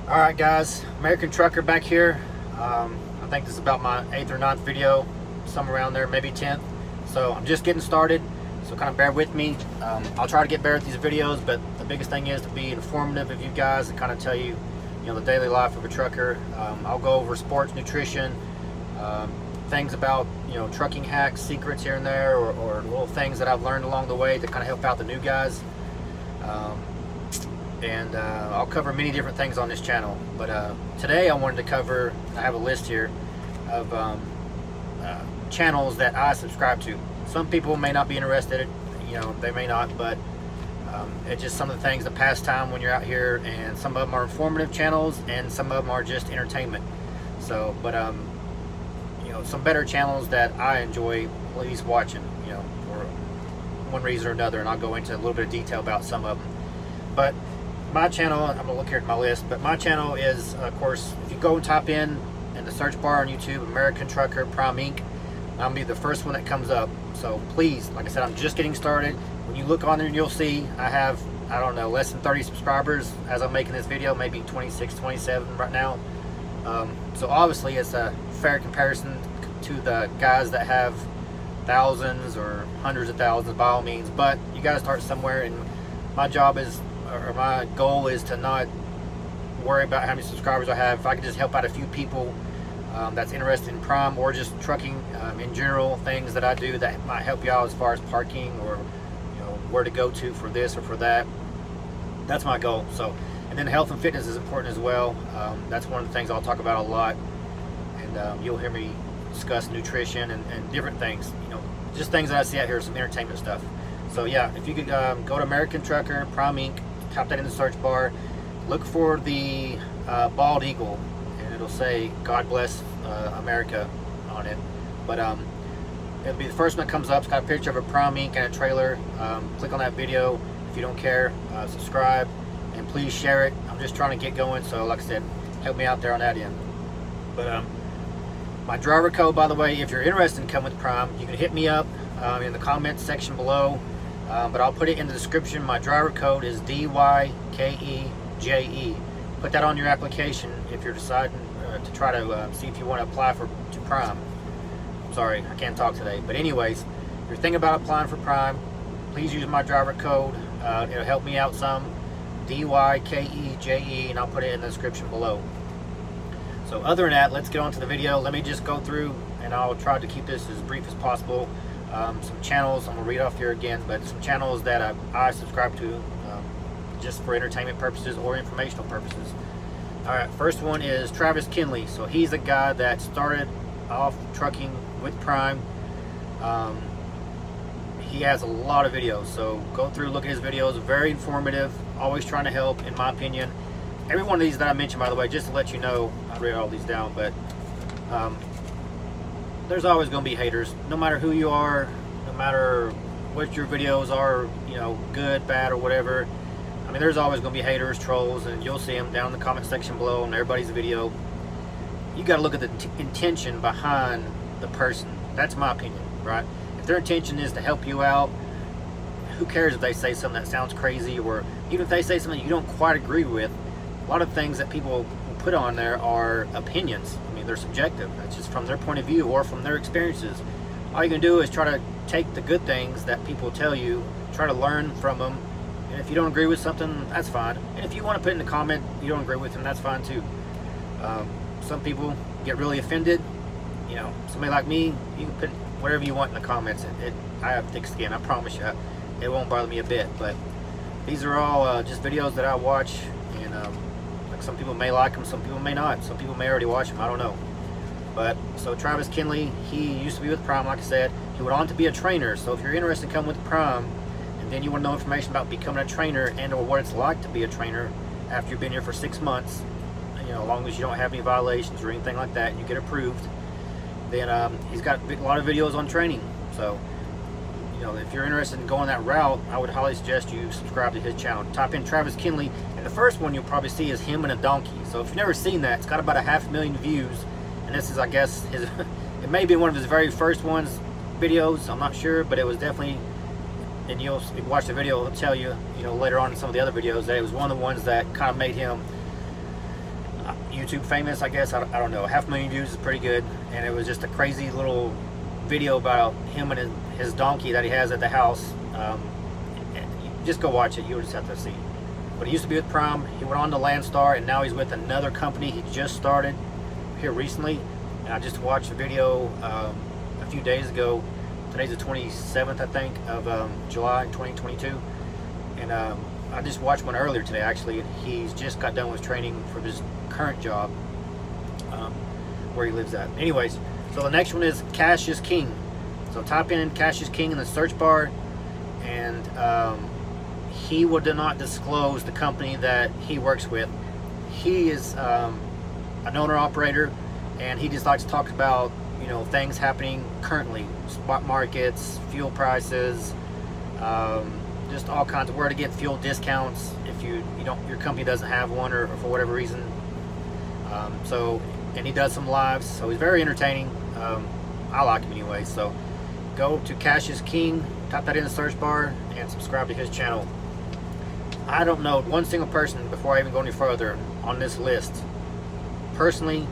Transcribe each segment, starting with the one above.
Alright guys, American Trucker back here. I think this is about my 8th or 9th video, somewhere around there, maybe 10th. So I'm just getting started, so kind of bear with me. I'll try to get better at these videos, but the biggest thing is to be informative of you guys and kind of tell you, the daily life of a trucker. I'll go over sports, nutrition, things about, trucking hacks, secrets here and there, or little things that I've learned along the way to kind of help out the new guys. I'll cover many different things on this channel, but today I wanted to cover, I have a list here of channels that I subscribe to. Some people may not be interested, they may not, but it's just some of the things that pass time when you're out here, and some of them are informative channels and some of them are just entertainment. So, but some better channels that I enjoy at least watching, for one reason or another, and I'll go into a little bit of detail about some of them. But my channel, I'm gonna look here at my list, but my channel is, of course, if you go and type in the search bar on YouTube, American Trucker Prime Inc., I'll be the first one that comes up. So please, like I said, I'm just getting started. When you look on there, you'll see I have, I don't know, less than 30 subscribers as I'm making this video, maybe 26, 27 right now. So obviously it's a fair comparison to the guys that have thousands or hundreds of thousands, by all means, but you got to start somewhere, and my job is, or my goal is, to not worry about how many subscribers I have. If I could just help out a few people that's interested in Prime or just trucking in general, things that I do that might help you out as far as parking or where to go to for this or for that, that's my goal. So, and then health and fitness is important as well. That's one of the things I'll talk about a lot, and you'll hear me discuss nutrition and different things, just things that I see out here, some entertainment stuff. So yeah, if you could go to American Trucker Prime Inc., type that in the search bar, look for the bald eagle, and it'll say God bless America on it. But it'll be the first one that comes up. It's got a picture of a Prime Inc. and a trailer. Click on that video. If you don't care, subscribe, and please share it. I'm just trying to get going, so like I said, help me out there on that end. But my driver code, by the way, if you're interested in coming with Prime, you can hit me up in the comments section below. But I'll put it in the description. My driver code is DYKEJE. Put that on your application if you're deciding to try to see if you want to apply to Prime. Sorry, I can't talk today. But anyways, if you're thinking about applying for Prime, please use my driver code. It'll help me out some. DYKEJE, and I'll put it in the description below. So other than that, let's get on to the video. Let me just go through, and I'll try to keep this as brief as possible. Some channels, I'm gonna read off here again, but some channels that I subscribe to just for entertainment purposes or informational purposes. Alright, first one is Travis Kinley. So he's a guy that started off trucking with Prime. He has a lot of videos, so go through, look at his videos. Very informative, always trying to help, in my opinion. Every one of these that I mentioned, by the way, just to let you know, I read all these down, but there's always going to be haters, no matter who you are, no matter what your videos are, good, bad, or whatever. I mean, there's always going to be haters, trolls, and you'll see them down in the comment section below on everybody's video. You got to look at the intention behind the person. That's my opinion, right? If their intention is to help you out, who cares if they say something that sounds crazy, or even if they say something you don't quite agree with. A lot of things that people put on there are opinions. I mean, they're subjective. That's just from their point of view or from their experiences. All you can do is try to take the good things that people tell you, try to learn from them, and if you don't agree with something, that's fine. And if you want to put in the comment you don't agree with them, that's fine too. Some people get really offended. Somebody like me, you can put whatever you want in the comments. I have thick skin, I promise you. It won't bother me a bit. But these are all just videos that I watch, and some people may like them, some people may not. Some people may already watch them, I don't know. But, so Travis Kinley, he used to be with Prime, like I said. He went on to be a trainer. So if you're interested in coming with Prime, and then you want to know information about becoming a trainer and or what it's like to be a trainer after you've been here for 6 months, as long as you don't have any violations or anything like that, and you get approved, then he's got a lot of videos on training. So, if you're interested in going that route, I would highly suggest you subscribe to his channel. Type in Travis Kinley, and the first one you'll probably see is him and a donkey. So if you've never seen that, it's got about 500,000 views, and this is, I guess, it may be one of his very first videos, I'm not sure, but it was definitely, and if you watch the video, it'll tell you, later on in some of the other videos, that it was one of the ones that kind of made him YouTube famous, I guess. I don't know. 500,000 views is pretty good, and it was just a crazy little video about him and his donkey that he has at the house. Just go watch it. You'll just have to see. But he used to be with Prime. He went on to Landstar, and now he's with another company he just started here recently. And I just watched a video a few days ago. Today's the 27th, I think, of July 2022. And I just watched one earlier today, actually. And he's just got done with training for his current job where he lives at. Anyways, so the next one is Cash is King. So type in Cash is King in the search bar, and he would not disclose the company that he works with. He is an owner-operator, and he just likes to talk about, you know, things happening currently, spot markets, fuel prices, just all kinds of where to get fuel discounts if you don't, your company doesn't have one, or for whatever reason. And he does some lives, so he's very entertaining. I like him anyway. So go to Cash is King, type that in the search bar, and subscribe to his channel. I don't know one single person, before I even go any further, on this list personally,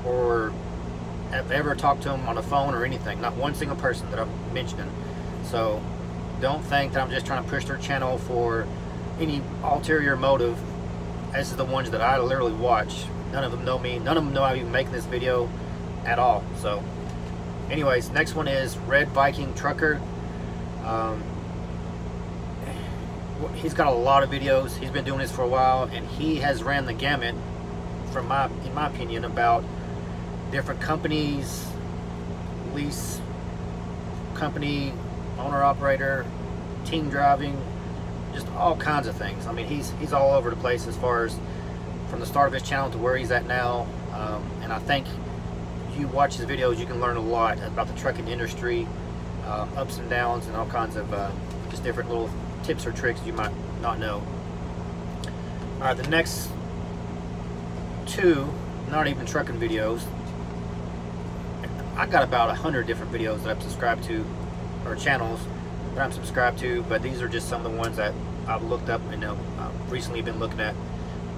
or have ever talked to him on the phone or anything. Not one single person that I'm mentioning. So don't think that I'm just trying to push their channel for any ulterior motive. This is the ones that I literally watch. None of them know me. None of them know I'm even making this video at all. So anyways, next one is Red Viking Trucker. He's got a lot of videos. He's been doing this for a while, and he has ran the gamut, in my opinion, about different companies, lease company, owner operator, team driving, just all kinds of things. I mean, he's all over the place as far as from the start of his channel to where he's at now. And I think if you watch his videos, you can learn a lot about the trucking industry, ups and downs, and all kinds of just different little tips or tricks you might not know. All right, the next two, not even trucking videos. I got about 100 different videos that I'm subscribed to, or channels that I'm subscribed to, but these are just some of the ones that I've looked up and I've recently been looking at.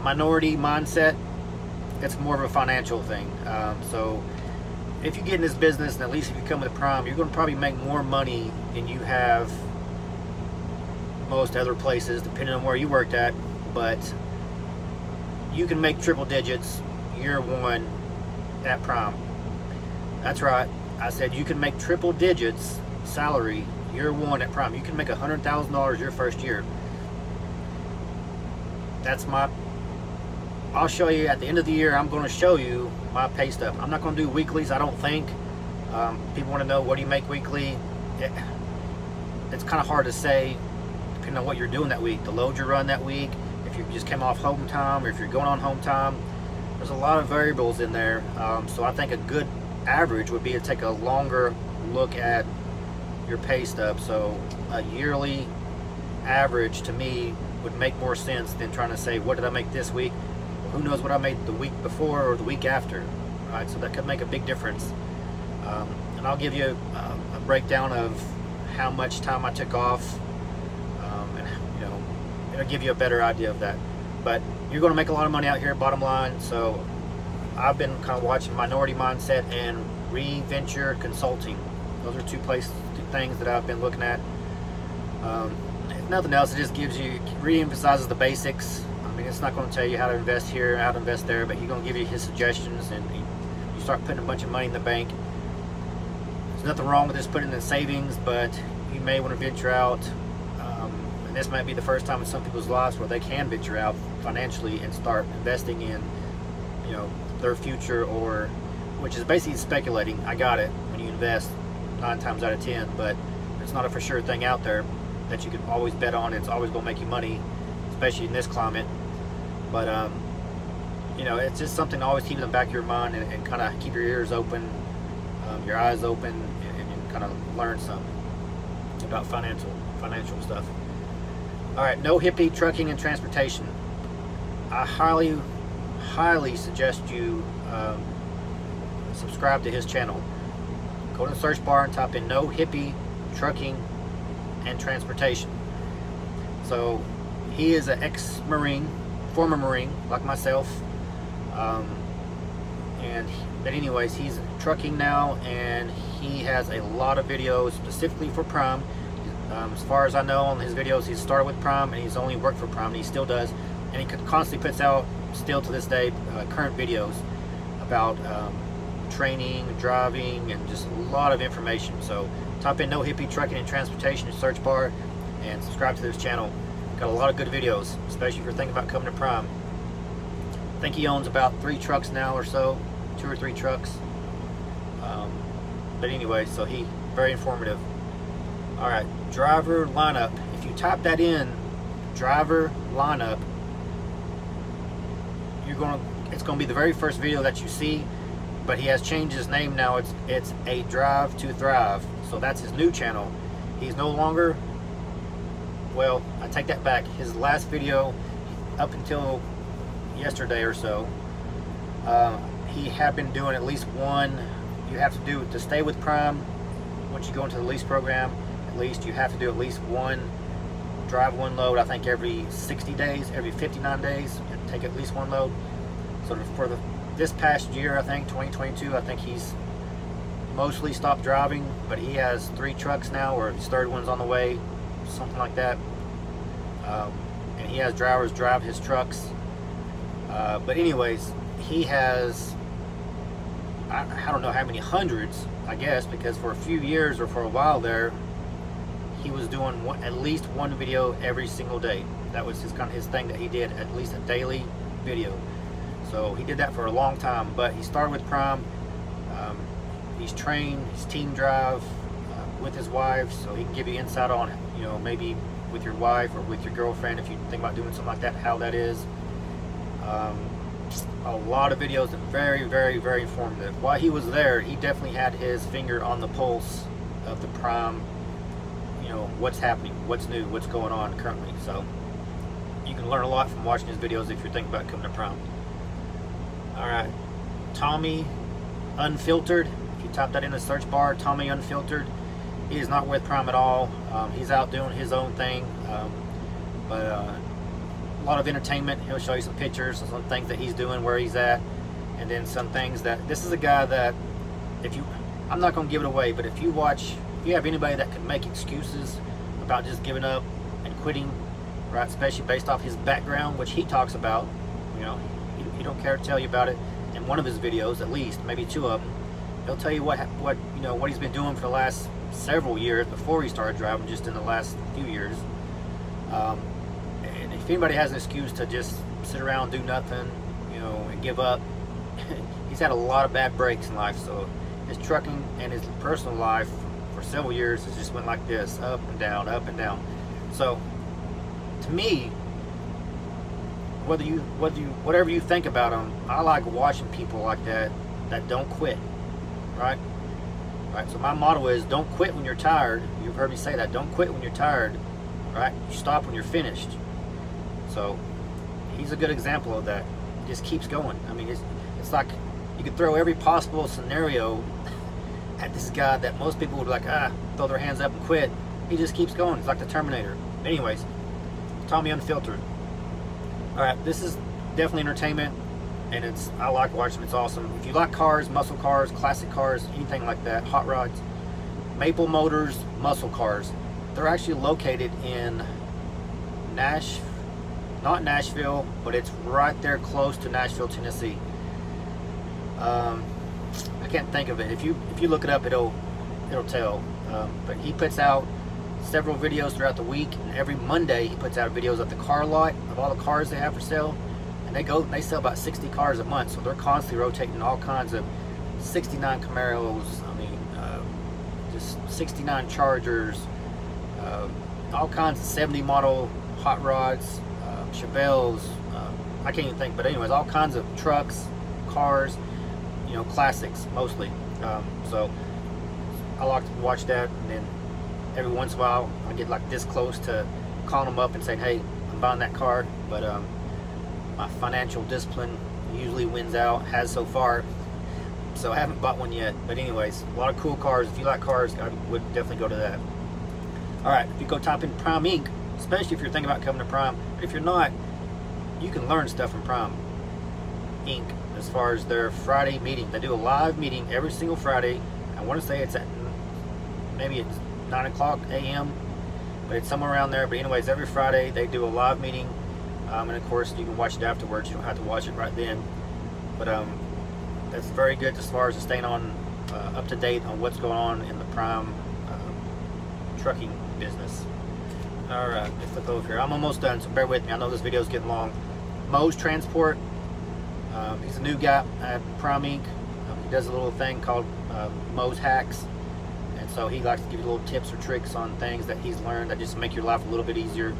Minority Mindset, it's more of a financial thing. So if you get in this business, and at least if you come with Prime, you're going to probably make more money than you have most other places, depending on where you worked at. But you can make triple digits year one at Prime. That's right, I said you can make triple digits salary year one at Prime. You can make $100,000 your first year. That's I'll show you at the end of the year. I'm going to show you my pay stub. I'm not going to do weeklies, I don't think. People want to know, what do you make weekly? It's kind of hard to say, depending on what you're doing that week, the load you run that week, if you just came off home time, or if you're going on home time. There's a lot of variables in there. So I think a good average would be to take a longer look at your pay stub. So a yearly average to me would make more sense than trying to say, what did I make this week? Well, who knows what I made the week before or the week after, right? So that could make a big difference. And I'll give you a breakdown of how much time I took off, and you know, it'll give you a better idea of that. But you're going to make a lot of money out here, bottom line. So I've been kind of watching Minority Mindset and Reventure Consulting. Those are two things that I've been looking at. If nothing else, it just gives you, re-emphasizes the basics. I mean, it's not going to tell you how to invest here, how to invest there, but he's going to give you his suggestions, and you start putting a bunch of money in the bank. There's nothing wrong with just putting in savings, but you may want to venture out. And this might be the first time in some people's lives where they can venture out financially and start investing in, you know, their future, or which is basically speculating. I got it. When you invest 9 times out of 10, but it's not a for sure thing out there that you can always bet on. It's always going to make you money, especially in this climate. But you know, it's just something to always keep in the back of your mind, and kind of keep your ears open, your eyes open, and kind of learn something about financial stuff. All right, No Hippie Trucking and Transportation. I highly suggest you subscribe to his channel. Go to the search bar and type in No Hippie Trucking and Transportation. So he is an ex-Marine, former Marine like myself. But anyways, he's trucking now, and he has a lot of videos specifically for Prime. As far as I know, on his videos, he started with Prime, and he's only worked for Prime, and he still does. And he constantly puts out, still to this day, current videos about training, driving, and just a lot of information. So type in No Hippie Trucking and Transportation in the search bar and subscribe to this channel. Got a lot of good videos, especially if you're thinking about coming to Prime. I think he owns about 3 trucks now or so, 2 or 3 trucks. But anyway, so he very informative. All right, driver lineup. If you type that in, driver lineup, it's gonna be the very first video that you see. But he has changed his name now. It's A Drive to Thrive. So that's his new channel. He's no longer, well, I take that back. His last video, up until yesterday or so, he had been doing at least one. You have to do to stay with Prime. Once you go into the lease program, at least you have to do at least one drive, one load. I think every 60 days, every 59 days, take at least one load. So for this past year, I think 2022, I think he's mostly stopped driving, but he has 3 trucks now, or his 3rd one's on the way, something like that. And he has drivers drive his trucks. But anyways, he has, I don't know how many hundreds, I guess, because for a few years or for a while there, he was doing at least one video every single day. That was his thing that he did, at least a daily video. So he did that for a long time, but he started with Prime. He's trained, he's team drive with his wife, so he can give you insight on, you know, maybe with your wife or with your girlfriend, if you think about doing something like that, how that is. A lot of videos, and very, very, very informative. While he was there, he definitely had his finger on the pulse of the Prime, you know, what's happening, what's new, what's going on currently. So you can learn a lot from watching his videos if you're thinking about coming to Prime. All right, Tommy Unfiltered. If you type that in the search bar, Tommy Unfiltered, he is not with Prime at all. He's out doing his own thing, but a lot of entertainment. He'll show you some pictures of some things that he's doing, where he's at, and then some things that, this is a guy that, I'm not going to give it away, but if you have anybody that can make excuses about just giving up and quitting, right, especially based off his background, which he talks about, you know, he don't care to tell you about it in one of his videos, at least maybe 2 of them. He'll tell you what he's been doing for the last several years before he started driving, just in the last few years. And if anybody has an excuse to just sit around, do nothing, you know, and give up, he's had a lot of bad breaks in life. So his trucking and his personal life for several years has just went like this, up and down, up and down. So to me, whatever you think about them, I like watching people like that don't quit, right? Right. So my motto is, don't quit when you're tired. You've heard me say that. Don't quit when you're tired, right? You stop when you're finished. So he's a good example of that. He just keeps going. I mean, it's like you could throw every possible scenario at this guy that most people would be like, throw their hands up and quit. He just keeps going. He's like the Terminator. Anyways, Tommy Unfiltered. All right, this is definitely entertainment, and I like watching. It's awesome. If you like cars, muscle cars, classic cars, anything like that, hot rods, Maple Motors muscle cars. They're actually located in not Nashville, but it's right there close to Nashville, Tennessee. I can't think of it. If you look it up, it'll tell. But he puts out several videos throughout the week, and every Monday he puts out videos of the car lot of all the cars they have for sale, and they sell about 60 cars a month. So they're constantly rotating all kinds of 69 Camaros, I mean, just 69 Chargers, all kinds of 70 model hot rods, Chevelles, I can't even think, but anyways, all kinds of trucks, cars, you know, classics mostly. So I like to watch that, and then every once in a while I get like this close to calling them up and saying, hey, I'm buying that car, but my financial discipline usually wins out, has so far, so I haven't bought one yet. But anyways, a lot of cool cars. If you like cars, I would definitely go to that. All right, if you go type in Prime Inc., especially if you're thinking about coming to Prime, but if you're not, you can learn stuff from Prime. Inc. as far as their Friday meeting. They do a live meeting every single Friday. I want to say it's at maybe it's 9 o'clock a.m., but it's somewhere around there. But anyways, every Friday they do a live meeting, and of course you can watch it afterwards. You don't have to watch it right then. But that's very good as far as staying on up to date on what's going on in the prime trucking business. All right, let's flip over here. I'm almost done, so bear with me. I know this video is getting long. Mo's Transport. He's a new guy at Prime Inc. He does a little thing called Mo's Hacks, and so he likes to give you little tips or tricks on things that he's learned that just make your life a little bit easier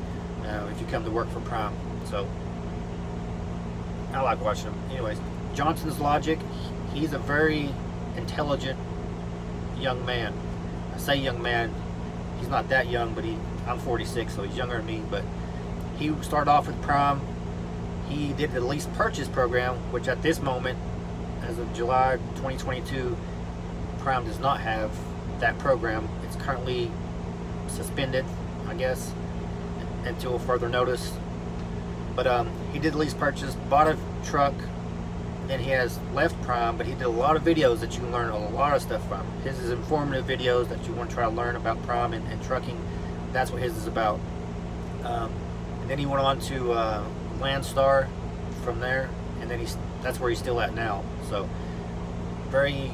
if you come to work for Prime. So I like watching him. Anyways, Johnson's Logic. He's a very intelligent young man. I say young man. He's not that young, but I'm 46, so he's younger than me. But he started off with Prime. He did the lease purchase program, which at this moment, as of July 2022, Prime does not have that program. It's currently suspended, I guess, until further notice. But he did the lease purchase, bought a truck, then he has left Prime, but he did a lot of videos that you can learn a lot of stuff from. His is informative videos that you want to try to learn about Prime and trucking. That's what his is about. And then he went on to Landstar from there, and then that's where he's still at now. So very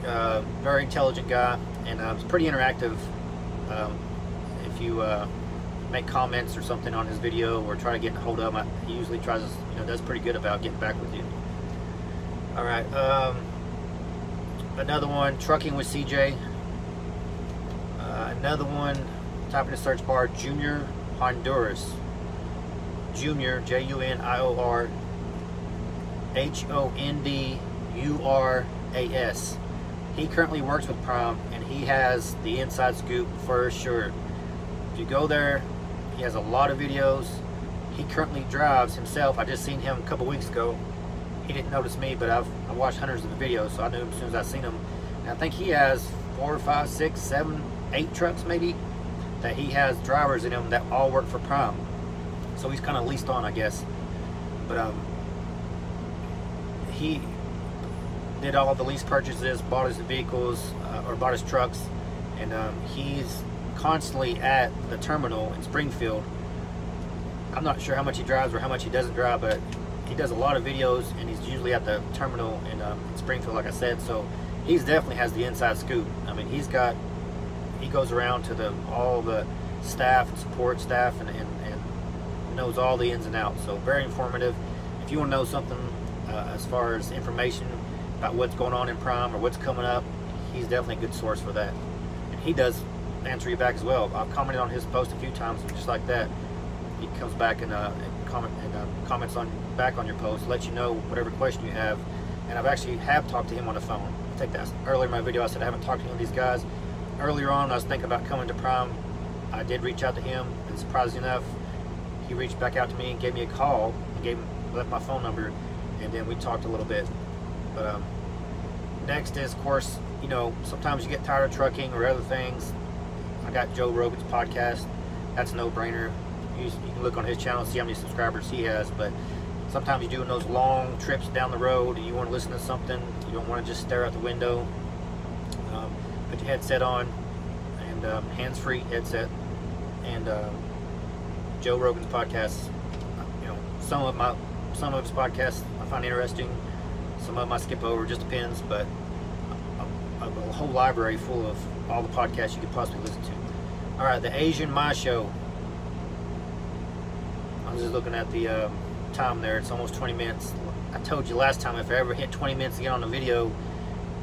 intelligent guy, and it's pretty interactive. If you make comments or something on his video or try to get a hold of him, he usually tries to, does pretty good about getting back with you. All right, another one, Trucking with CJ. Another one, type in the search bar, Junior Honduras. Junior, Junior Honduras. He currently works with Prime, and he has the inside scoop for sure. If you go there, he has a lot of videos. He currently drives himself. I just seen him a couple weeks ago. He didn't notice me, but I watched hundreds of the videos, so I knew him as soon as I seen him. And I think he has 4, 5, 6, 7, 8 trucks maybe that he has drivers in them that all work for Prime. So he's kind of leased on, I guess. But he did all of the lease purchases, bought his vehicles, or bought his trucks, and he's constantly at the terminal in Springfield. I'm not sure how much he drives or how much he doesn't drive, but he does a lot of videos, and he's usually at the terminal in Springfield, like I said. So he's definitely has the inside scoop. I mean, he goes around to all the staff and support staff and knows all the ins and outs. So very informative. If you want to know something as far as information about what's going on in Prime or what's coming up, he's definitely a good source for that. And he does answer you back as well. I've commented on his post a few times, and just like that, he comes back and comments back on your post, let you know whatever question you have. And I've actually talked to him on the phone. I think that's earlier in my video. I said I haven't talked to any of these guys. Earlier on, I was thinking about coming to Prime. I did reach out to him, and surprisingly enough, he reached back out to me and gave me a call and left my phone number, and then we talked a little bit. But next is, of course, sometimes you get tired of trucking or other things. I got Joe Rogan's podcast. That's a no-brainer. You can look on his channel and see how many subscribers he has. But sometimes you're doing those long trips down the road and you want to listen to something. You don't want to just stare out the window. Put your headset on, and hands-free headset, and Joe Rogan's podcast. Some of his podcasts I find interesting. Some of them I skip over. Just depends. But a whole library full of all the podcasts you could possibly listen to. All right, the Asian My Show. I was just looking at the time there. It's almost 20 minutes. I told you last time if I ever hit 20 minutes to get on the video,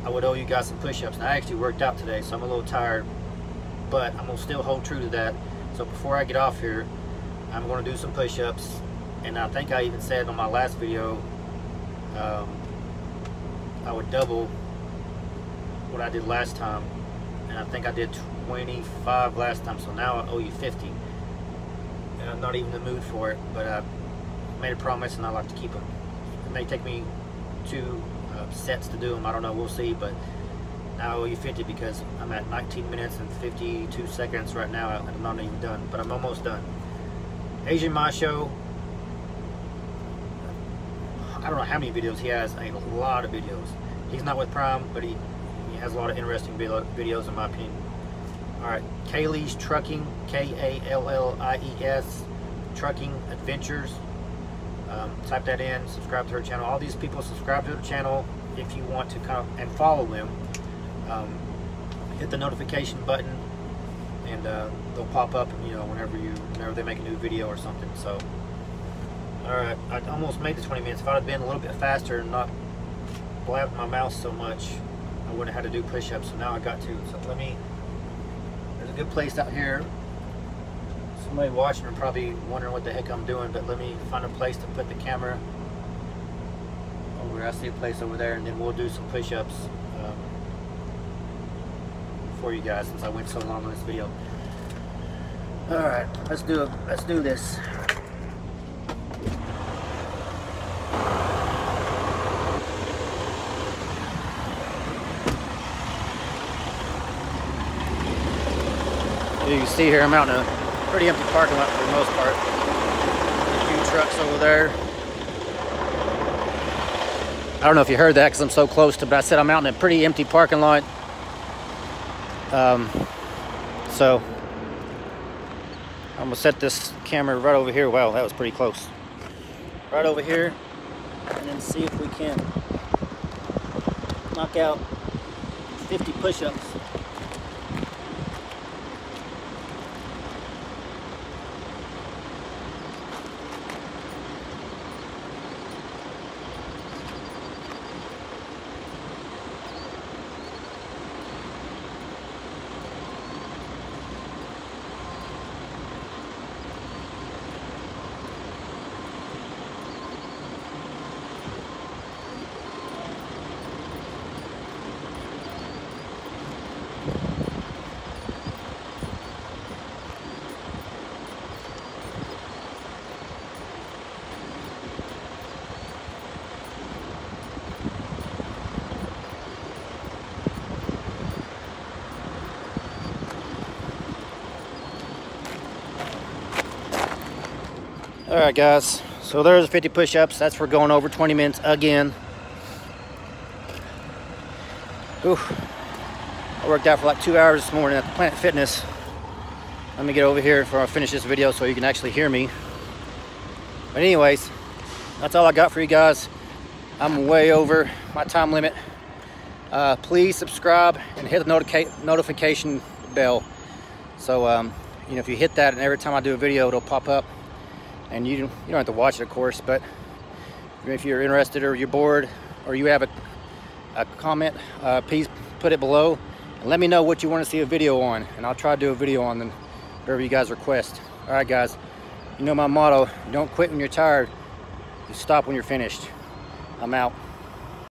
I would owe you guys some push-ups. And I actually worked out today, so I'm a little tired, but I'm going to still hold true to that. So before I get off here, I'm going to do some push-ups. And I think I even said on my last video, I would double what I did last time. And I think I did 25 last time, so now I owe you 50. And I'm not even in the mood for it, but I made a promise and I like to keep them. It may take me 2 sets to do them. I don't know, we'll see. But now I owe you 50 because I'm at 19 minutes and 52 seconds right now, and I'm not even done, but I'm almost done. Asian My Show. I don't know how many videos he has. A lot of videos. He's not with Prime, but he has a lot of interesting videos in my opinion. Alright, Kaylee's Trucking, Kallies Trucking Adventures. Type that in, subscribe to her channel. All these people subscribe to her channel. If you want to come and follow them, hit the notification button, and they'll pop up, you know, whenever they make a new video or something. So, all right, I almost made the 20 minutes. If I'd have been a little bit faster and not blabbing my mouth so much, I wouldn't have had to do push-ups. So now I got to. So there's a good place out here. Somebody watching and probably wondering what the heck I'm doing, but let me find a place to put the camera. I see a place over there, and then we'll do some push-ups for you guys, since I went so long on this video. All right, let's do this. You can see here I'm out in a pretty empty parking lot for the most part. A few trucks over there. I don't know if you heard that because I'm so close to, but I said I'm out in a pretty empty parking lot. So I'm gonna set this camera right over here. Wow, that was pretty close. Right over here, and then see if we can knock out 50 push-ups. Alright guys, so there's 50 push-ups. That's for going over 20 minutes again. Ooh, I worked out for like 2 hours this morning at the Planet Fitness. Let me get over here before I finish this video so you can actually hear me. But anyways, that's all I got for you guys. I'm way over my time limit. Please subscribe and hit the notification bell. So you know, if you hit that, and every time I do a video it'll pop up. And you don't have to watch it, of course, but if you're interested or you're bored or you have a comment, please put it below and let me know what you want to see a video on, and I'll try to do a video on whatever you guys request. All right guys, you know my motto: you don't quit when you're tired, you stop when you're finished. I'm out.